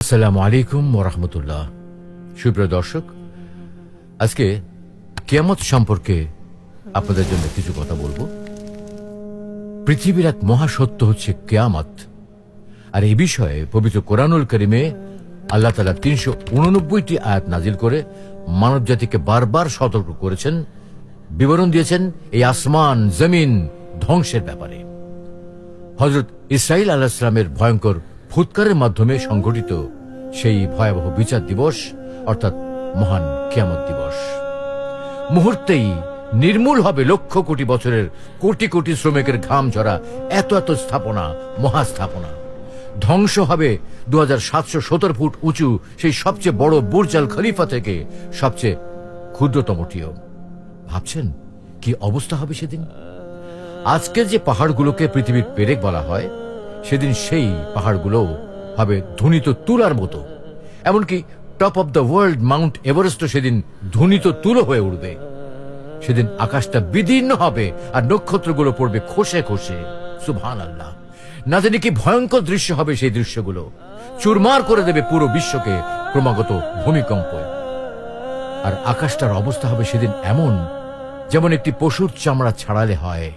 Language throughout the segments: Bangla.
আসসালামু আলাইকুম ওয়া রাহমাতুল্লাহ। সুপ্রিয় দর্শক, আজকে কিয়ামত সম্পর্কে আপনাদের জন্য কিছু কথা বলবো। পৃথিবীর এক মহাসত্য হচ্ছে কিয়ামত, আর এই বিষয়ে পবিত্র কোরআনুল কারীমে আল্লাহ তাআলা ৩৮৯টি আয়াত নাজিল করে মানব জাতিকে বারবার সতর্ক করেছেন, বিবরণ দিয়েছেন এই আসমান জমিন ধ্বংসের ব্যাপারে। হযরত ইসরাঈল আলাইহিস সালামের ভয়ঙ্কর ফুৎকারের মাধ্যমে সংঘটিত সেই ভয়াবহ বিচার দিবস অর্থাৎ মহান কিয়ামত দিবস। মুহূর্তেই নির্মূল হবে লক্ষ কোটি বছরের কোটি কোটি শ্রমিকের ঘাম ঝরা এত এত স্থাপনা, মহাস্থাপনা। ধ্বংস হবে 2717 ফুট উঁচু সেই সবচেয়ে বড় বুর্জ আল খলিফা থেকে সবচেয়ে ক্ষুদ্রতমটিও। ভাবছেন কি অবস্থা হবে সেদিন? আজকের যে পাহাড়গুলোকে পৃথিবীর পেরেক বলা হয়, সেদিন সেই পাহাড়গুলো হবে ধুনিত তুলার মতো। এমনকি top of the world Mount এভারেস্টও সেদিন ধুনিত তুলো হয়ে উঠবে। সেদিন আকাশটা বিদীর্ণ হবে আর নক্ষত্রগুলো পড়বে খসে খসে। সুবহানাল্লাহ! না জানি কি ভয়ঙ্কর দৃশ্য হবে সেই দৃশ্যগুলো। চুরমার করে দেবে পুরো বিশ্বকে ক্রমাগত ভূমিকম্প। আর আকাশটার অবস্থা হবে সেদিন এমন, যেমন একটি পশুর চামড়া ছাড়ালে হয়।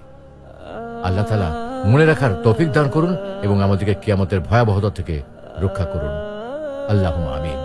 আল্লাহ তাআলা মনে রাখার তৌফিক দান করুন এবং আমাদেরকে কিয়ামতের ভয়াবহতা থেকে রক্ষা করুন। আল্লাহুম্মা আমিন।